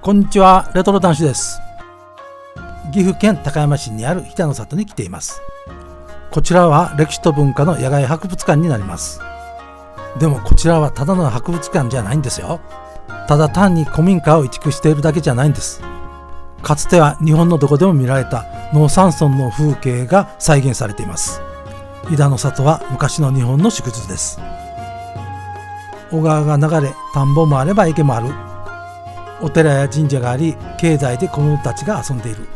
こんにちは、レトロ男子です。岐阜県高山市にある飛騨の里に来ています。こちらは歴史と文化の野外博物館になります。でもこちらはただの博物館じゃないんですよ。ただ単に古民家を移築しているだけじゃないんです。かつては日本のどこでも見られた農山村の風景が再現されています。飛騨の里は昔の日本の縮図です。小川が流れ、田んぼもあれば池もある。お寺や神社があり、境内で子供たちが遊んでいる。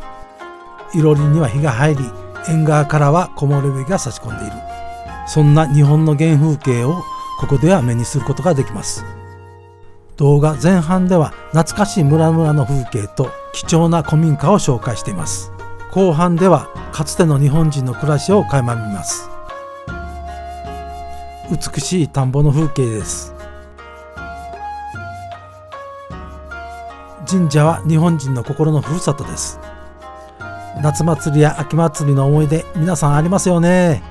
いろりには日が入り、縁側からは木漏れ日が差し込んでいる。そんな日本の原風景をここでは目にすることができます。動画前半では懐かしい村々の風景と貴重な古民家を紹介しています。後半ではかつての日本人の暮らしを垣間見ます。美しい田んぼの風景です。神社は日本人の心のふるさとです。夏祭りや秋祭りの思い出、皆さんありますよね。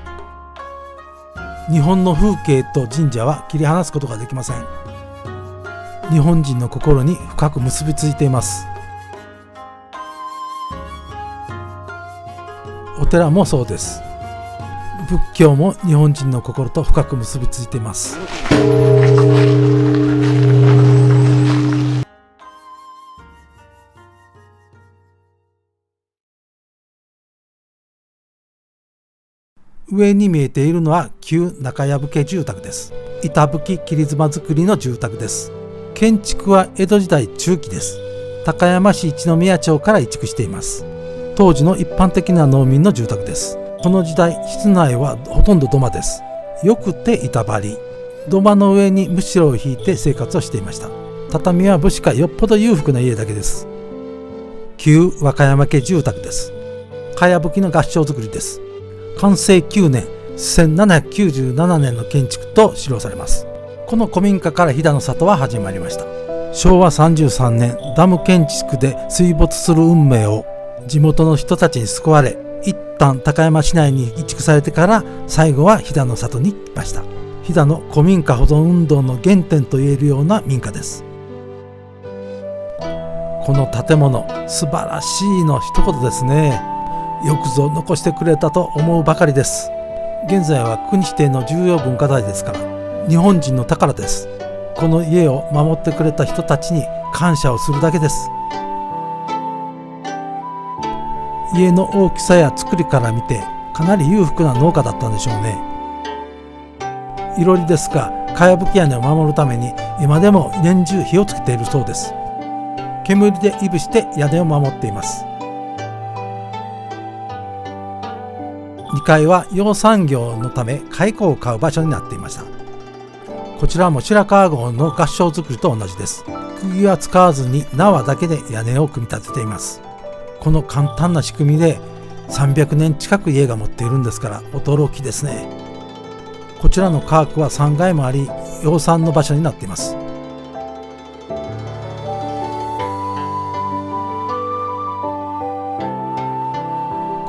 日本の風景と神社は切り離すことができません。日本人の心に深く結びついています。お寺もそうです。仏教も日本人の心と深く結びついています。上に見えているのは旧中屋吹住宅です。板吹き切妻造りの住宅です。建築は江戸時代中期です。高山市一宮町から移築しています。当時の一般的な農民の住宅です。この時代、室内はほとんど土間です。よくて板張り。土間の上にむしろを引いて生活をしていました。畳は武士かよっぽど裕福な家だけです。旧和歌山家住宅です。かやぶきの合掌造りです。完成9年1797年の建築と記されます。この古民家から飛騨の里は始まりました。昭和33年ダム建築で水没する運命を地元の人たちに救われ、一旦高山市内に移築されてから最後は飛騨の里に来ました。飛騨の古民家保存運動の原点といえるような民家です。この建物素晴らしいの一言ですね。よくぞ残してくれたと思うばかりです。現在は国指定の重要文化財ですから日本人の宝です。この家を守ってくれた人たちに感謝をするだけです。家の大きさや作りから見てかなり裕福な農家だったんでしょうね。いろりですがかやぶき屋根を守るために今でも年中火をつけているそうです。煙でいぶして屋根を守っています。2階は養蚕業のため蚕を飼う場所になっていました。こちらも白川郷の合掌造りと同じです。釘は使わずに縄だけで屋根を組み立てています。この簡単な仕組みで300年近く家が持っているんですから驚きですね。こちらの家屋は3階もあり養蚕の場所になっています。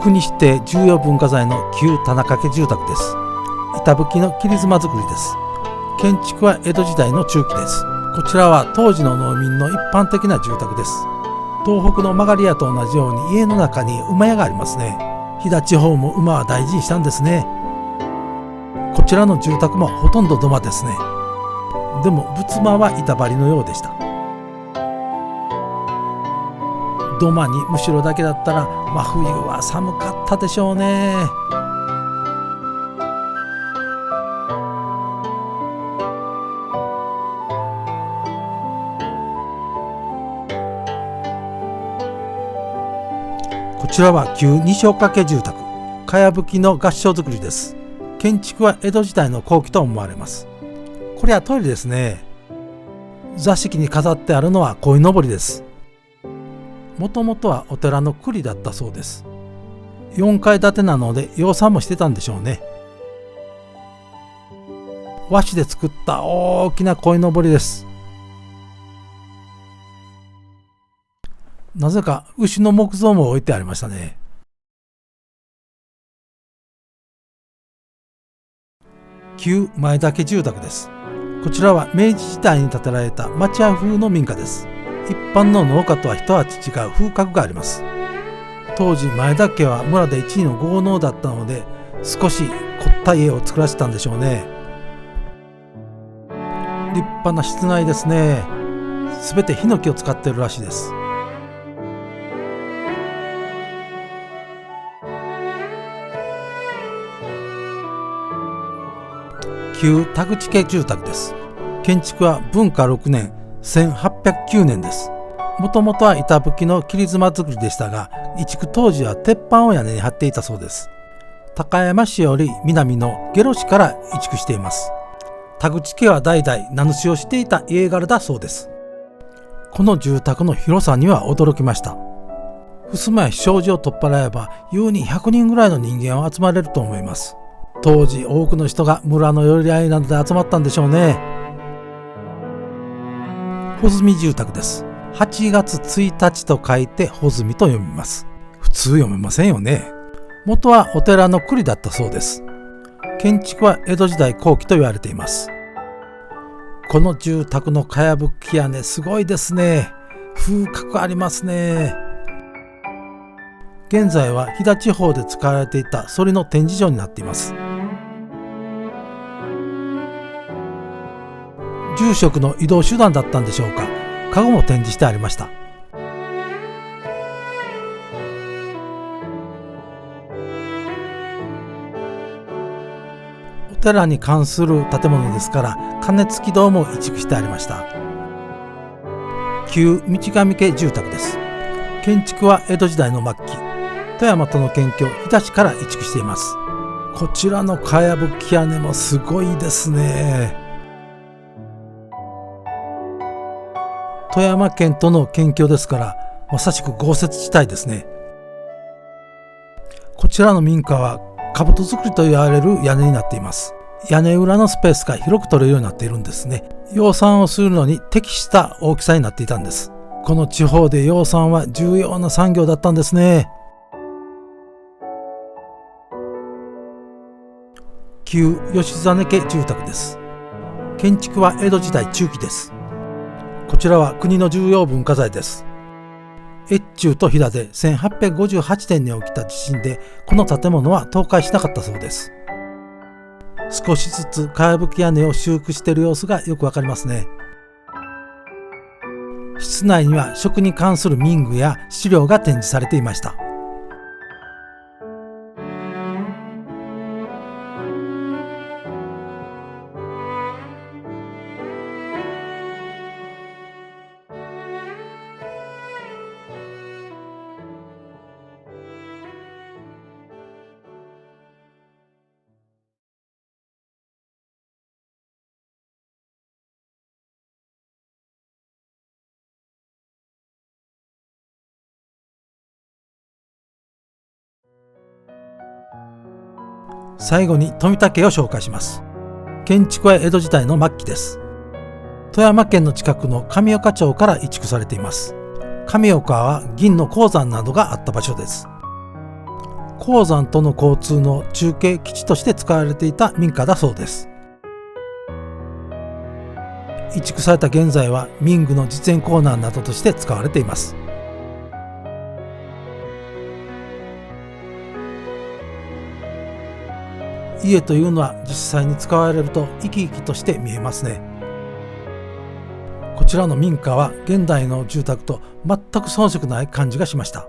国指定重要文化財の旧田中家住宅です。板吹きの切妻造りです。建築は江戸時代の中期です。こちらは当時の農民の一般的な住宅です。東北の曲がり屋と同じように家の中に馬屋がありますね。飛騨地方も馬は大事にしたんですね。こちらの住宅もほとんど土間ですね。でも仏間は板張りのようでした。土間にむしろだけだったら真冬は寒かったでしょうね。こちらは旧西岡家住宅、かやぶきの合掌造りです。建築は江戸時代の後期と思われます。これはトイレですね。座敷に飾ってあるのは鯉のぼりです。もともとはお寺の庫だったそうです。4階建てなので養蚕もしてたんでしょうね。和紙で作った大きな鯉のぼりです。なぜか牛の木像も置いてありましたね。旧前田家住宅です。こちらは明治時代に建てられた町屋風の民家です。一般の農家とは一味違う風格があります。当時前田家は村で一位の豪農だったので、少し凝った家を作らせたんでしょうね。立派な室内ですね。すべてヒノキを使っているらしいです。旧田口家住宅です。建築は文化6年1809年です。もともとは板葺きの切妻造りでしたが、移築当時は鉄板を屋根に張っていたそうです。高山市より南の下呂市から移築しています。田口家は代々名主をしていた家柄だそうです。この住宅の広さには驚きました。襖や障子を取っ払えば優に100人ぐらいの人間は集まれると思います。当時多くの人が村の寄り合いなどで集まったんでしょうね。穂積住宅です。8月1日と書いて穂積と読みます。普通読めませんよね。元はお寺の庫裏だったそうです。建築は江戸時代後期と言われています。この住宅のかやぶき屋根すごいですね。風格ありますね。現在は飛騨地方で使われていた反りの展示場になっています。住職の移動手段だったんでしょうか。カゴも展示してありました。お寺に関する建物ですから鐘付き堂も移築してありました。旧道上家住宅です。建築は江戸時代の末期、富山との県境日田市から移築しています。こちらのかやぶき屋根もすごいですね。富山県との県境ですからまさしく豪雪地帯ですね。こちらの民家は兜造りと言われる屋根になっています。屋根裏のスペースが広く取れるようになっているんですね。養蚕をするのに適した大きさになっていたんです。この地方で養蚕は重要な産業だったんですね。旧吉実家住宅です。建築は江戸時代中期です。こちらは国の重要文化財です。越中と飛騨で1858年に起きた地震でこの建物は倒壊しなかったそうです。少しずつかやぶき屋根を修復している様子がよくわかりますね。室内には食に関する民具や資料が展示されていました。最後に富田家を紹介します。建築は江戸時代の末期です。富山県の近くの上岡町から移築されています。上岡は銀の鉱山などがあった場所です。鉱山との交通の中継基地として使われていた民家だそうです。移築された現在は民具の実演コーナーなどとして使われています。家というのは実際に使われると生き生きとして見えますね。こちらの民家は現代の住宅と全く遜色ない感じがしました。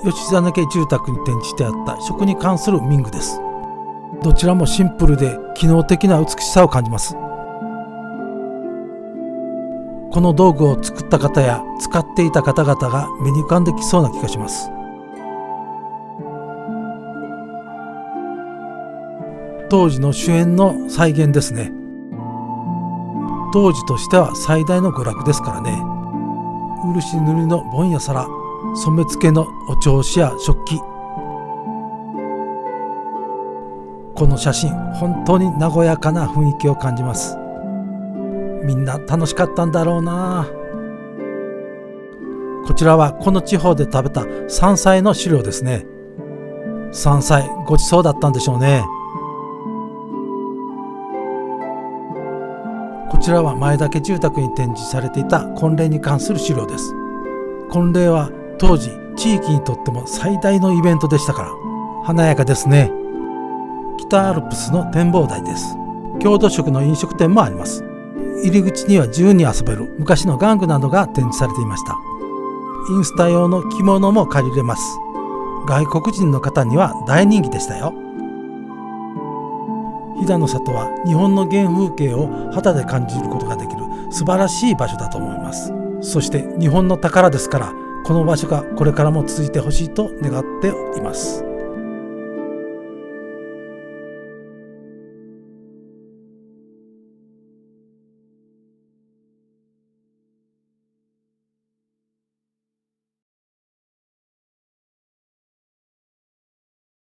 吉実家住宅に展示してあった食に関する民具です。どちらもシンプルで機能的な美しさを感じます。この道具を作った方や使っていた方々が目に浮かんできそうな気がします。当時の主演の再現ですね。当時としては最大の娯楽ですからね。漆塗りの盆や皿、染付けのお調子や食器。この写真、本当に和やかな雰囲気を感じます。みんな楽しかったんだろうな。こちらはこの地方で食べた山菜の資料ですね。山菜ごちそうだったんでしょうね。こちらは前田家住宅に展示されていた婚礼に関する資料です。婚礼は当時地域にとっても最大のイベントでしたから華やかですね。北アルプスの展望台です。郷土食の飲食店もあります。入り口には自由に遊べる昔の玩具などが展示されていました。インスタ用の着物も借りれます。外国人の方には大人気でしたよ。飛騨の里は日本の原風景を肌で感じることができる素晴らしい場所だと思います。そして日本の宝ですから、この場所がこれからも続いてほしいと願っています。